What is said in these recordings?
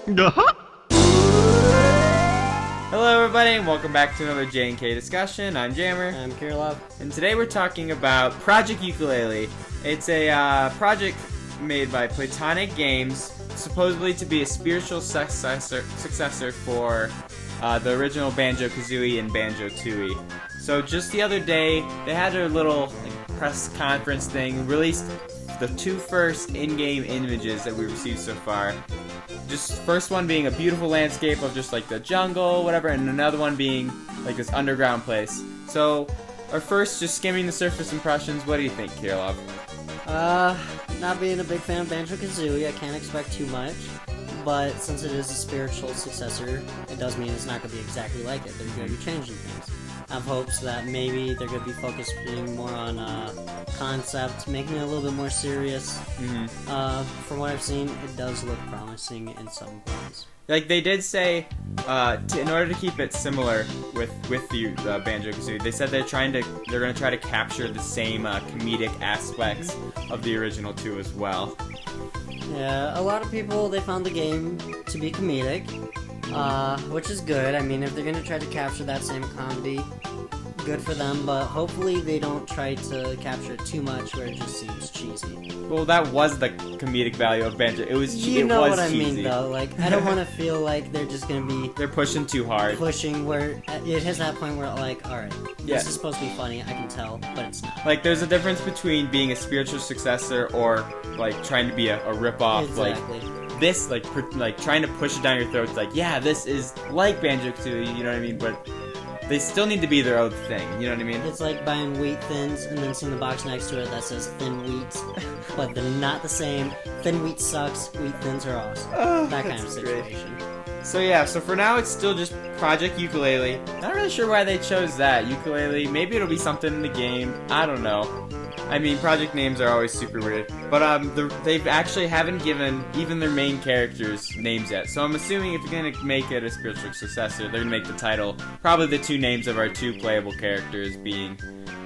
Hello everybody and welcome back to another J&K discussion. I'm Jammer. I'm Kirillov. And today we're talking about Project Ukulele. It's a project made by Playtonic Games, supposedly to be a spiritual successor for the original Banjo-Kazooie and Banjo-Tooie. So just the other day, they had their little press conference thing, released the two first in-game images that we received so far. Just first one being a beautiful landscape of just like the jungle, whatever, and another one being like this underground place. So, our first, just skimming the surface impressions, what do you think, Kirillov? Not being a big fan of Banjo-Kazooie, I can't expect too much. But since it is a spiritual successor, it does mean it's not going to be exactly like it. They're going to be changing things. I have hopes that maybe they're going to be focusing more on concept, making it a little bit more serious. From what I've seen, it does look promising in some points. Like they did say, in order to keep it similar with the Banjo-Kazooie, they said they're going to try to capture the same comedic aspects of the original two as well. Yeah, a lot of people, they found the game to be comedic, which is good. I mean, if they're going to try to capture that same comedy, good for them, but hopefully they don't try to capture it too much where it just seems cheesy. Well, that was the comedic value of Banjo. It was cheesy. You know what I mean, though. Like, I don't want to feel like they're just going to be... They're pushing too hard. Pushing where it hits that point where, like, alright, this is supposed to be funny, I can tell, but it's not. Like, there's a difference between being a spiritual successor or, like, trying to be a rip-off. Exactly. Like, this, like trying to push it down your throat. It's like, yeah, this is like Banjo-Tooie, you know what I mean? But they still need to be their own thing, you know what I mean? It's like buying wheat thins and then seeing the box next to it that says thin wheat, but they're not the same. Thin wheat sucks, wheat thins are awesome. That kind of situation. Great. So yeah, so for now it's still just Project Ukulele. Not really sure why they chose that. Ukulele, maybe it'll be something in the game. I don't know. I mean, project names are always super weird. But they've actually haven't given even their main characters names yet. So I'm assuming if you're going to make it a spiritual successor, they're going to make the title probably the two names of our two playable characters being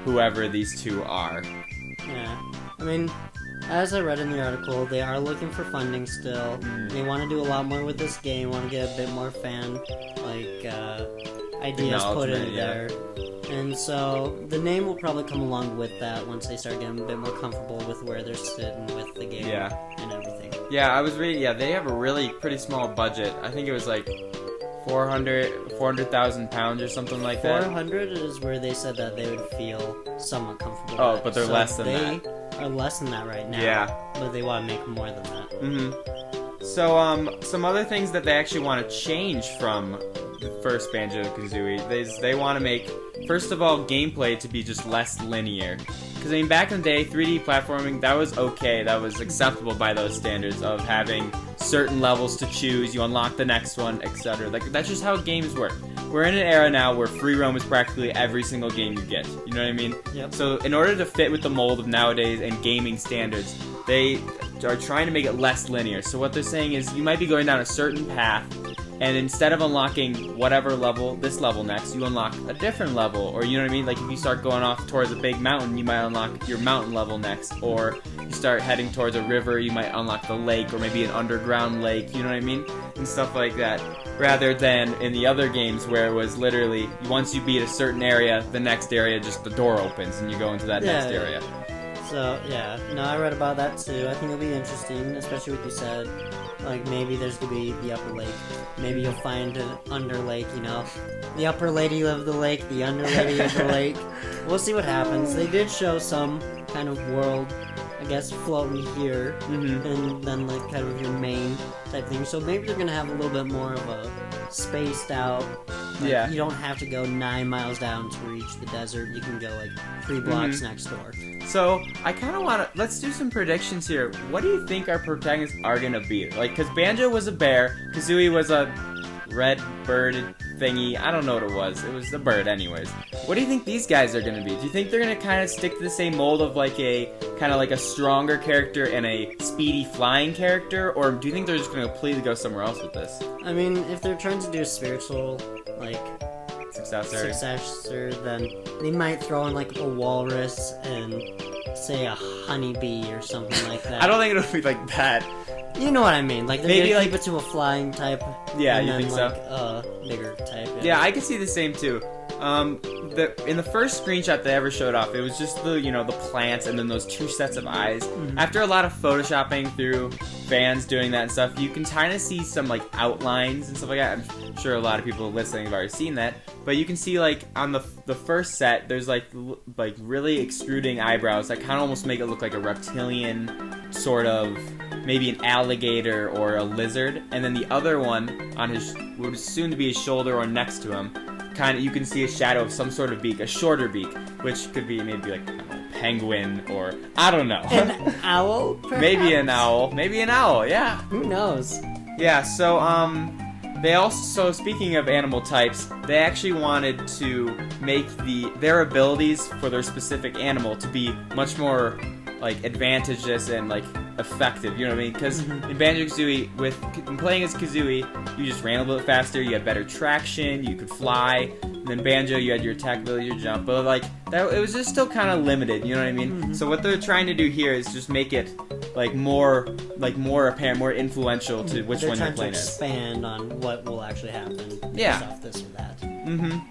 whoever these two are. Yeah. I mean, as I read in the article, they are looking for funding still. They want to do a lot more with this game, want to get a bit more fan, ideas put in there. And so, the name will probably come along with that once they start getting a bit more comfortable with where they're sitting with the game and everything. Yeah, I was reading, they have a really pretty small budget. I think it was like 400,000 pounds or something like that. 400 is where they said that they would feel somewhat comfortable Oh, with. but they're less than that. They are less than that right now. Yeah. But they want to make more than that. So, some other things that they actually want to change from the first Banjo-Kazooie, they want to make, first of all, gameplay to be just less linear. Because, I mean, back in the day, 3D platforming, that was okay, that was acceptable by those standards of having certain levels to choose, you unlock the next one, etc. Like, that's just how games work. We're in an era now where free roam is practically every single game you get, you know what I mean? Yep. So, in order to fit with the mold of nowadays and gaming standards, they are trying to make it less linear. So what they're saying is you might be going down a certain path, and instead of unlocking whatever level, this level next, you unlock a different level. Or, you know what I mean? Like, if you start going off towards a big mountain, you might unlock your mountain level next. Or you start heading towards a river, you might unlock the lake, or maybe an underground lake, you know what I mean? And stuff like that. Rather than in the other games where it was literally, once you beat a certain area, the next area, just the door opens and you go into that next area. So, yeah. No, I read about that too. I think it'll be interesting, especially what you said. Like, maybe there's gonna be the upper lake. Maybe you'll find an under lake, you know? The upper lady of the lake, the under lady of the lake. We'll see what happens. They did show some kind of world, I guess, floating here. And then, like, kind of your main type thing. So maybe they're gonna have a little bit more of a spaced out. Like, you don't have to go 9 miles down to reach the desert. You can go, like, 3 blocks next door. So, I kind of want to... Let's do some predictions here. What do you think our protagonists are going to be? Like, because Banjo was a bear, Kazooie was a red bird thingy. I don't know what it was. It was a bird anyways. What do you think these guys are going to be? Do you think they're going to kind of stick to the same mold of, like, a... kind of like a stronger character and a speedy flying character? Or do you think they're just going to completely go somewhere else with this? I mean, if they're trying to do a spiritual, like... successor, then they might throw in like a walrus and say a honeybee or something like that. I don't think it'll be like that. You know what I mean? Like, they're Maybe, gonna like- keep it to a flying type. Yeah, and you then, think so? like, a bigger type. Yeah, I could see the same too. In the first screenshot they ever showed off, it was just the the plants and then those two sets of eyes. After a lot of photoshopping through fans doing that and stuff, you can kind of see some like outlines and stuff like that. I'm sure a lot of people listening have already seen that, but you can see like on the first set, there's like really extruding eyebrows that kind of almost make it look like a reptilian sort of. Maybe an alligator or a lizard, and then the other one on his would soon to be his shoulder or next to him, kind of you can see a shadow of some sort of beak, a shorter beak, which could be maybe like I don't know, penguin or I don't know. An owl? Perhaps? Maybe an owl. Yeah. Who knows? Yeah. So they also speaking of animal types, they actually wanted to make their abilities for their specific animal to be much more like advantageous and like effective, you know what I mean? Because in Banjo-Kazooie, in playing as Kazooie, you just ran a little bit faster, you had better traction, you could fly. And then Banjo, you had your attack ability, your jump, but like that, it was just still kind of limited, you know what I mean? So what they're trying to do here is just make it like more apparent, more influential to which one you're playing as. They're trying to expand on what will actually happen. Yeah. Stuff, this or that.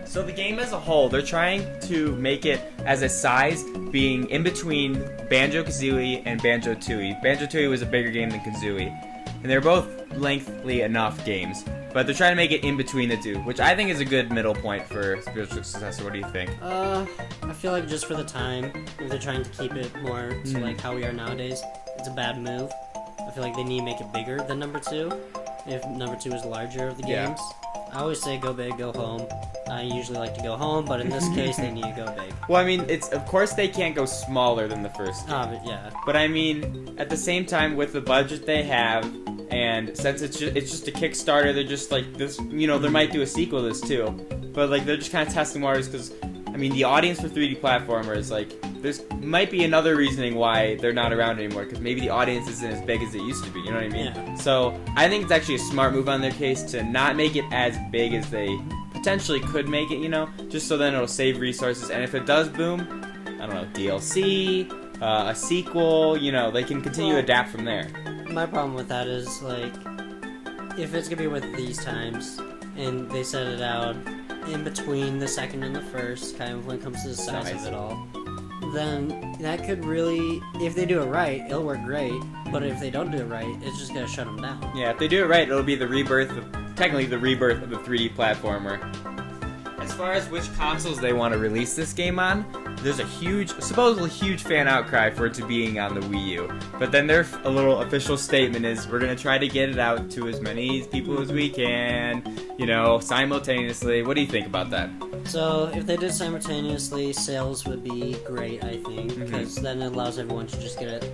So the game as a whole, they're trying to make it as a size being in between Banjo-Kazooie and Banjo-Tooie. Banjo-Tooie was a bigger game than Kazooie, and they're both lengthy enough games, but they're trying to make it in between the two, which I think is a good middle point for spiritual successor. What do you think? I feel like just for the time, if they're trying to keep it more to like how we are nowadays, it's a bad move. I feel like they need to make it bigger than number 2, if number 2 is larger of the games. I always say go big, go home. I usually like to go home, but in this case, they need to go big. Well, I mean, of course they can't go smaller than the first game. But yeah. But I mean, at the same time, with the budget they have, and since it's just a Kickstarter, they're just like this. They might do a sequel to this too, but like they're just kind of testing waters because, I mean, the audience for 3D platformers, like, there's might be another reasoning why they're not around anymore because maybe the audience isn't as big as it used to be. You know what I mean? Yeah. So I think it's actually a smart move on their case to not make it as big as they potentially could make it. Just so then it'll save resources, and if it does boom, I don't know, DLC, a sequel, they can continue to adapt from there. My problem with that is, like, if it's gonna be with these times, and they set it out in between the second and the first, kind of when it comes to the size of it all, then that could really, if they do it right, it'll work great, but if they don't do it right, it's just gonna shut them down. Yeah, if they do it right, it'll be technically the rebirth of the 3D platformer. As far as which consoles they want to release this game on, there's a supposedly huge fan outcry for it to being on the Wii U. But then their a little official statement is, we're going to try to get it out to as many people as we can, simultaneously. What do you think about that? So, if they did simultaneously, sales would be great, I think, because then it allows everyone to just get it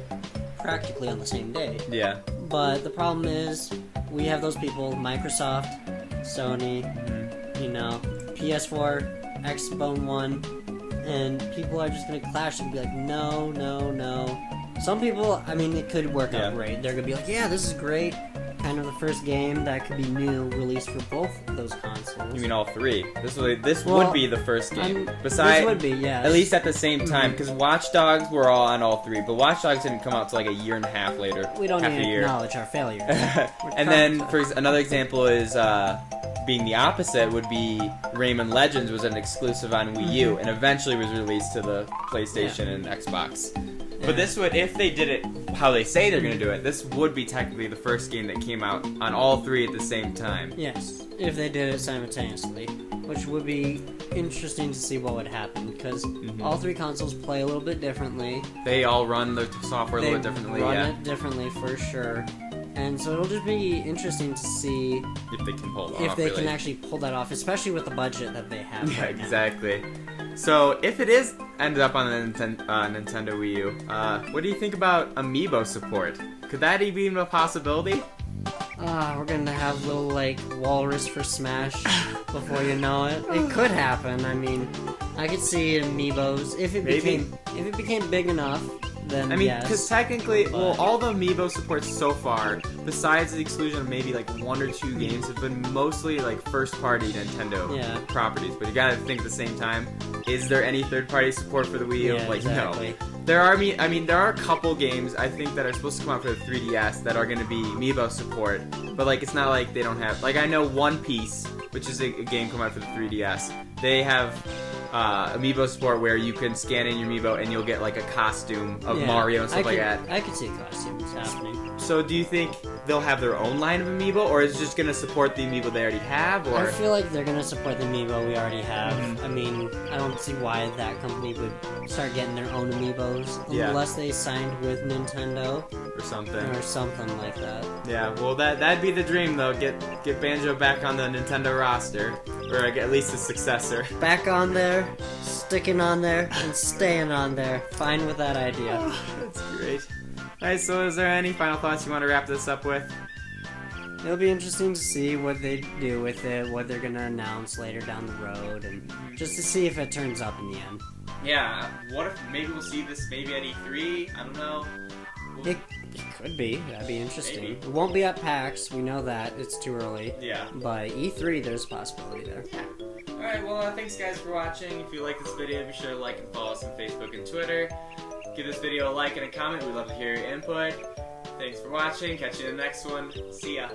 practically on the same day. Yeah. But the problem is, we have those people, Microsoft, Sony, PS4, Xbox One, and people are just going to clash and be like, no, no, no. Some people, I mean, it could work out great. They're going to be like, yeah, this is great. Kind of the first game that could be new, released for both of those consoles. You mean all three? This would be the first game. Besides, this would be, yeah. At least at the same time, because Watch Dogs were all on all three, but Watch Dogs didn't come out till like a year and a half later. We don't need to acknowledge our failures. And then, for another example is, being the opposite would be Rayman Legends was an exclusive on Wii U, and eventually was released to the PlayStation and Xbox. But this would, if they did it how they say they're going to do it, this would be technically the first game that came out on all three at the same time. Yes, if they did it simultaneously, which would be interesting to see what would happen, because all three consoles play a little bit differently. They all run the software a little bit differently, They run it differently, for sure. And so it'll just be interesting to see if they can pull it off. If they can actually pull that off, especially with the budget that they have. Yeah, right now. exactly. So if it is ended up on the Nintendo Wii U, what do you think about amiibo support? Could that be even a possibility? We're gonna have little walrus for Smash before you know it. It could happen. I mean, I could see amiibos if it became big enough. Then because technically, all the amiibo supports so far, besides the exclusion of maybe one or two games, have been mostly first-party Nintendo properties. But you gotta think at the same time, is there any third-party support for the Wii U? Yeah, exactly. No. there are there are a couple games I think that are supposed to come out for the 3DS that are going to be Amiibo support, but like it's not like they don't have. Like I know One Piece, which is a game come out for the 3DS. They have Amiibo support where you can scan in your Amiibo and you'll get like a costume of Mario and stuff like that. I could see costumes happening. So do you think they'll have their own line of Amiibo, or is it just going to support the Amiibo they already have? Or I feel like they're going to support the Amiibo we already have. I mean, I don't see why that company would start getting their own Amiibos unless they signed with Nintendo or something like that. Yeah, well that'd be the dream though. Get Banjo back on the Nintendo roster, or at least a successor. Back on there, sticking on there, and staying on there. Fine with that idea. That's great. Alright, so is there any final thoughts you want to wrap this up with? It'll be interesting to see what they do with it, what they're gonna announce later down the road, and just to see if it turns up in the end. Yeah, what if maybe we'll see this maybe at E3? I don't know. It could be. That'd be interesting. Maybe. It won't be at PAX. We know that. It's too early. Yeah. But E3, there's a possibility there. Alright, well, thanks guys for watching. If you like this video, be sure to like and follow us on Facebook and Twitter. Give this video a like and a comment. We'd love to hear your input. Thanks for watching. Catch you in the next one. See ya.